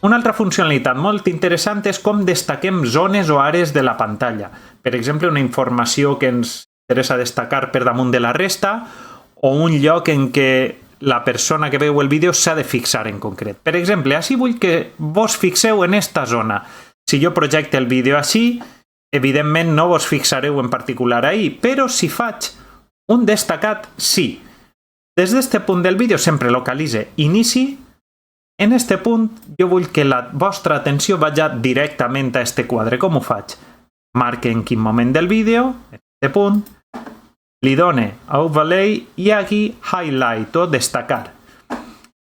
Una altra funcionalitat molt interessant és com destaquem zones o àrees de la pantalla. Per exemple, una informació que ens interessa destacar per damunt de la resta o un lloc en què la persona que veu el vídeo s'ha de fixar en concret. Per exemple, així vull que vos fixeu en esta zona. Si jo projecte el vídeo així, evidentment no vos fixareu en particular ahí, però si faig un destacat, sí. Des d'este punt del vídeo sempre localitze inici. En este punt jo vull que la vostra atenció vagi directament a este quadre. Com ho faig? Marque en quin moment del vídeo, en este punt, li done overlay i aquí highlight o destacar.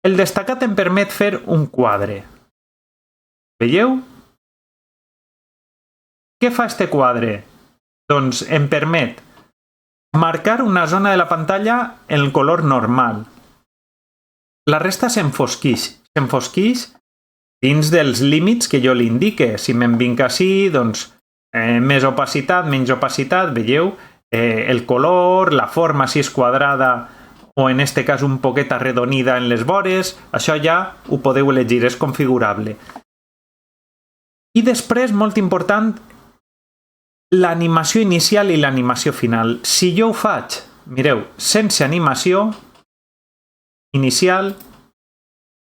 El destacat em permet fer un quadre. Veieu? Què fa este quadre? Doncs em permet marcar una zona de la pantalla en el color normal. La resta s'enfosquix. S'enfosquix dins dels límits que jo li indique. Si me'n vinc així, doncs més opacitat, menys opacitat, veieu? El color, la forma si és quadrada o en este cas un poquet arredonida en les vores, això ja ho podeu elegir, és configurable. I després, molt important, l'animació inicial i l'animació final. Si jo ho faig, mireu, sense animació inicial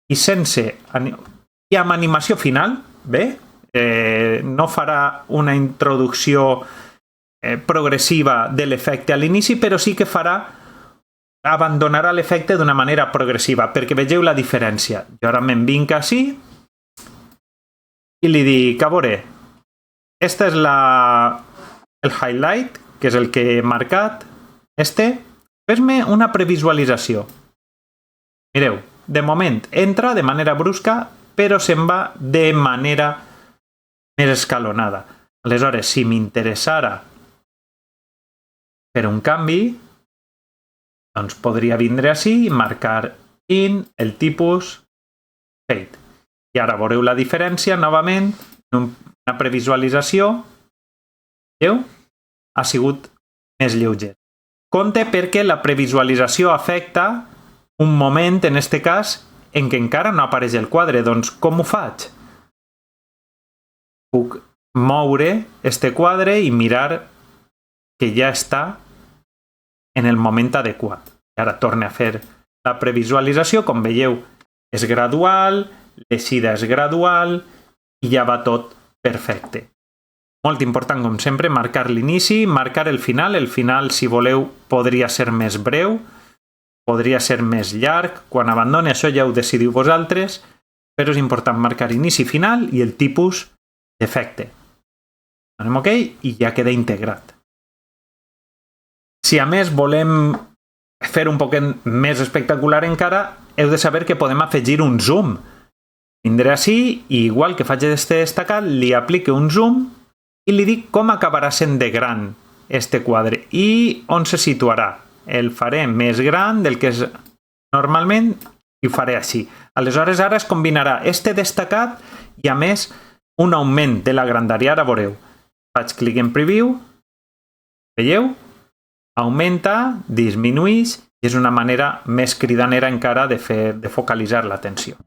i i amb animació final, bé, no farà una introducció progressiva de l'efecte a l'inici, però sí que abandonarà l'efecte d'una manera progressiva, perquè vegeu la diferència. Jo ara me'n vinc així i li dic, a veure, este és el highlight, que és el que he marcat, fes-me una previsualització. Mireu, de moment entra de manera brusca, però se'n va de manera més escalonada. Aleshores, si m'interessara fer un canvi, doncs podria vindre així i marcar el tipus fade. I ara veureu la diferència, novament, una previsualització, veieu? Ha sigut més lleuger. Compte perquè la previsualització afecta un moment, en aquest cas, en què encara no apareix el quadre. Doncs com ho faig? Puc moure este quadre i mirar que ja està en el moment adequat. I ara torne a fer la previsualització. Com veieu, és gradual, l'eixida és gradual i ja va tot perfecte. Molt important, com sempre, marcar l'inici, marcar el final. El final, si voleu, podria ser més breu, podria ser més llarg. Quan abandoni això ja ho decidiu vosaltres, però és important marcar inici i final i el tipus d'efecte. Donem OK i ja queda integrat. Si a més volem fer un poquet més espectacular encara, heu de saber que podem afegir un zoom. Vindré així i igual que faig este destacat, li aplique un zoom i li dic com acabarà sent de gran este quadre i on se situarà. El faré més gran del que és normalment i ho faré així. Aleshores, ara es combinarà este destacat i, a més, un augment de la grandària. Ara veureu. Faig clic en Preview. Veieu? Augmenta, disminueix i és una manera més cridanera encara de focalitzar l'atenció.